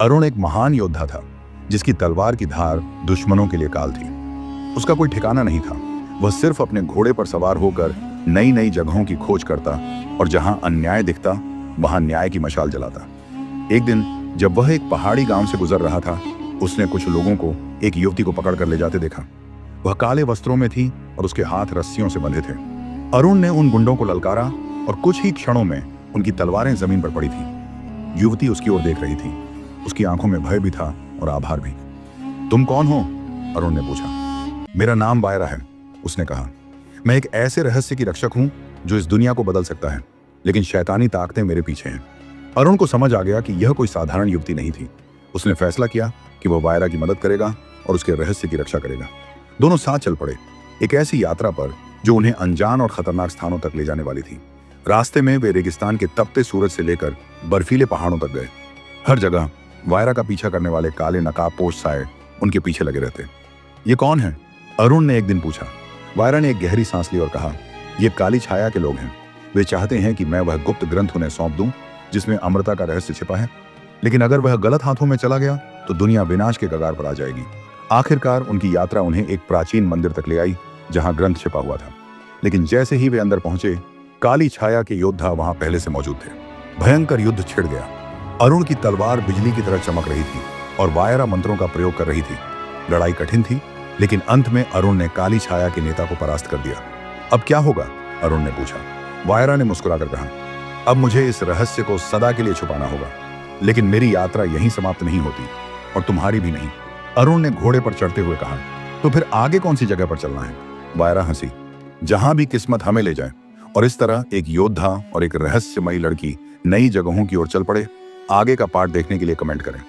अरुण एक महान योद्धा था जिसकी तलवार की धार दुश्मनों के लिए काल थी। उसका कोई ठिकाना नहीं था। वह सिर्फ अपने घोड़े पर सवार होकर नई नई जगहों की खोज करता और जहां अन्याय दिखता वहां न्याय की मशाल जलाता। एक दिन जब वह एक पहाड़ी गांव से गुजर रहा था, उसने कुछ लोगों को एक युवती को पकड़ कर ले जाते देखा। वह काले वस्त्रों में थी और उसके हाथ रस्सियों से बंधे थे। अरुण ने उन गुंडों को ललकारा और कुछ ही क्षणों में उनकी तलवारें जमीन पर पड़ी थी। युवती उसकी ओर देख रही थी। उसकी आंखों में भय भी था और आभार भी। तुम कौन हो? अरुण ने पूछा। मेरा नाम वायरा है, उसने कहा। मैं एक ऐसे रहस्य की रक्षक हूं जो इस दुनिया को बदल सकता है, लेकिन शैतानी ताकतें मेरे पीछे हैं। अरुण को समझ आ गया कि यह कोई साधारण युवती नहीं थी। उसने फैसला किया कि वह वायरा की मदद करेगा और उसके रहस्य की रक्षा करेगा। दोनों साथ चल पड़े, एक ऐसी यात्रा पर जो उन्हें अनजान और खतरनाक स्थानों तक ले जाने वाली थी। रास्ते में वे रेगिस्तान के तपते सूरज से लेकर बर्फीले पहाड़ों तक गए। हर जगह वायरा का पीछा करने वाले काले नकाबपोश साए उनके पीछे लगे रहते। ये कौन है? अरुण ने एक दिन पूछा। वायरा ने एक गहरी सांस ली और कहा, ये काली छाया के लोग हैं। वे चाहते हैं कि मैं वह गुप्त ग्रंथ उन्हें सौंप दूं जिसमें अमृता का रहस्य छिपा है, लेकिन अगर वह गलत हाथों में चला गया तो दुनिया विनाश के कगार पर आ जाएगी। आखिरकार उनकी यात्रा उन्हें एक प्राचीन मंदिर तक ले आई जहां ग्रंथ छिपा हुआ था। लेकिन जैसे ही वे अंदर पहुंचे, काली छाया के योद्धा वहां पहले से मौजूद थे। भयंकर युद्ध छिड़ गया। अरुण की तलवार बिजली की तरह चमक रही थी और वायरा मंत्रों का प्रयोग कर रही थी। लड़ाई कठिन थी, लेकिन अंत में अरुण ने काली छाया के नेता को परास्त कर दिया। अब क्या होगा? अरुण ने पूछा। वायरा ने मुस्कुराकर कहा, अब मुझे इस रहस्य को सदा के लिए छुपाना होगा, लेकिन मेरी यात्रा यहीं समाप्त नहीं होती और तुम्हारी भी नहीं। अरुण ने घोड़े पर चढ़ते हुए कहा, तो फिर आगे कौन सी जगह पर चलना है? वायरा हंसी। जहां भी किस्मत हमें ले जाए। और इस तरह एक योद्धा और एक रहस्यमयी लड़की नई जगहों की ओर चल पड़े। आगे का पार्ट देखने के लिए कमेंट करें।